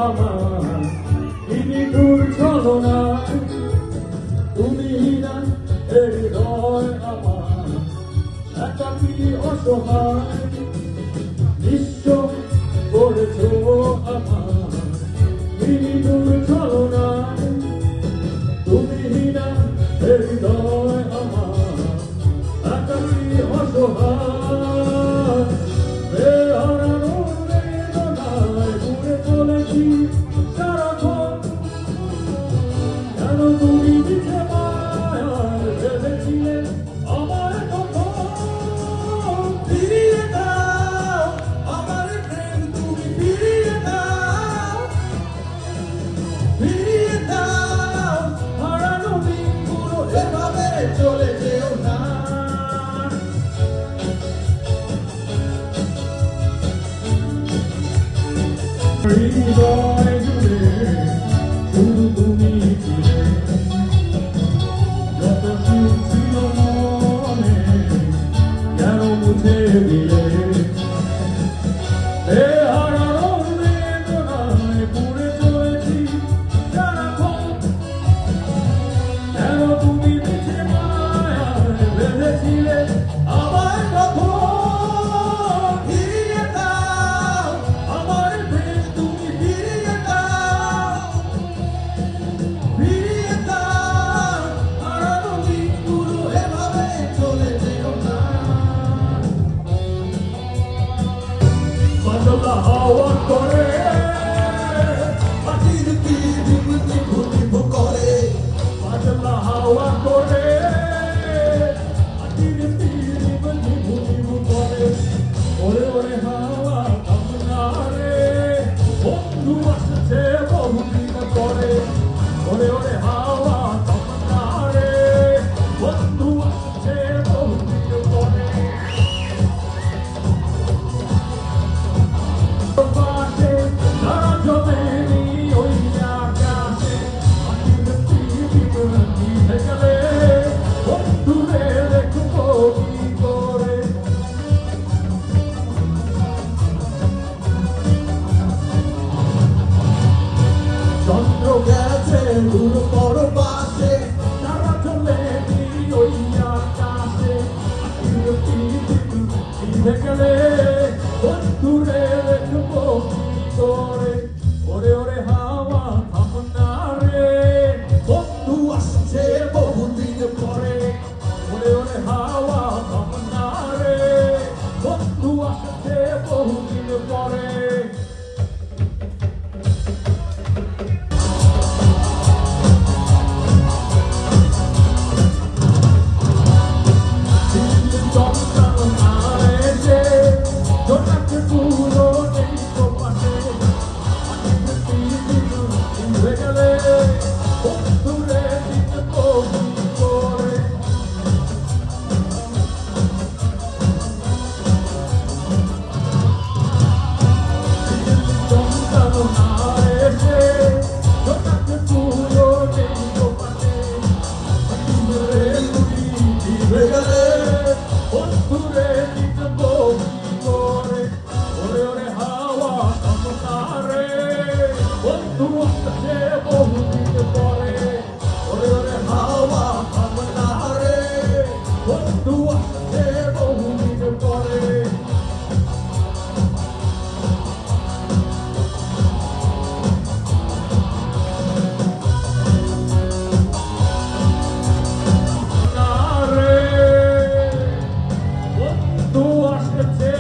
আমার নিবিড় ছলনা, তুমি না হৃদয় আমার একাকী অসহায়, নিঃস্ব করেছ আমার নিবিড় ছলনা, তুমি না হৃদয় আমার একাকী অসহায়। বেহারানোর বেদনায় ঘুরে চলেছি সারাক্ষণ, কেন তুমি মিছে মায়ায় ভেবেছিলে আমার কখন? ফিরিয়ে দাও আমার প্রেম, তুমি ফিরিয়ে দাও, ফিরিয়ে দাও। হারানো দিনগুলো এভাবে চলে যেও না। হৃদয় জুড়ে শুধু তুমি ছিলে, যত সুখ ছিল মনে কেন মুছে দিলে? বেহারানোর বেদনায় পুড়ে চলেছি সারাক্ষণ, কেন তুমি মিছে মায়ায় বেঁধেছিলে আমার কখন? ফিরিয়ে দাও আমার প্রেম, তুমি ফিরিয়ে দাও, ফিরিয়ে দাও। হারানো দিনগুলো এভাবে চলে যেও না। বাদলা হাওয়া করে মাটির তীর ঝিমঝিম ঝিমঝিম করে, বাদলা হাওয়া করে মাটির তীর ঝিমঝিম ঝিমঝিম করে। ওরে ওরে হাওয়া থামনা রে, বন্ধু আসছে বহুদিন পরে। ওরে ওরে হাওয়া থামনা রে, বন্ধু আসছে বহুদিন পরে। পাশে তারা জমেনি ওই আকাশে, মাটির তীর ভিজে গেলে বন্ধুরে দেখবো কি করে? চন্দ্র গেছে দূর পরবাসে, তারা চলেনি ওই আকাশে, মাটির তীর ভিজে গেলে বন্ধুরে দেখবো কি করে? ওরে ওরে হাওয়া থামনা রে, বন্ধু আসছে বহুদিন পরে। ওরে ওরে হাওয়া থামনা রে, বন্ধু আসছে বহুদিন পরে। বন্ধু আসছে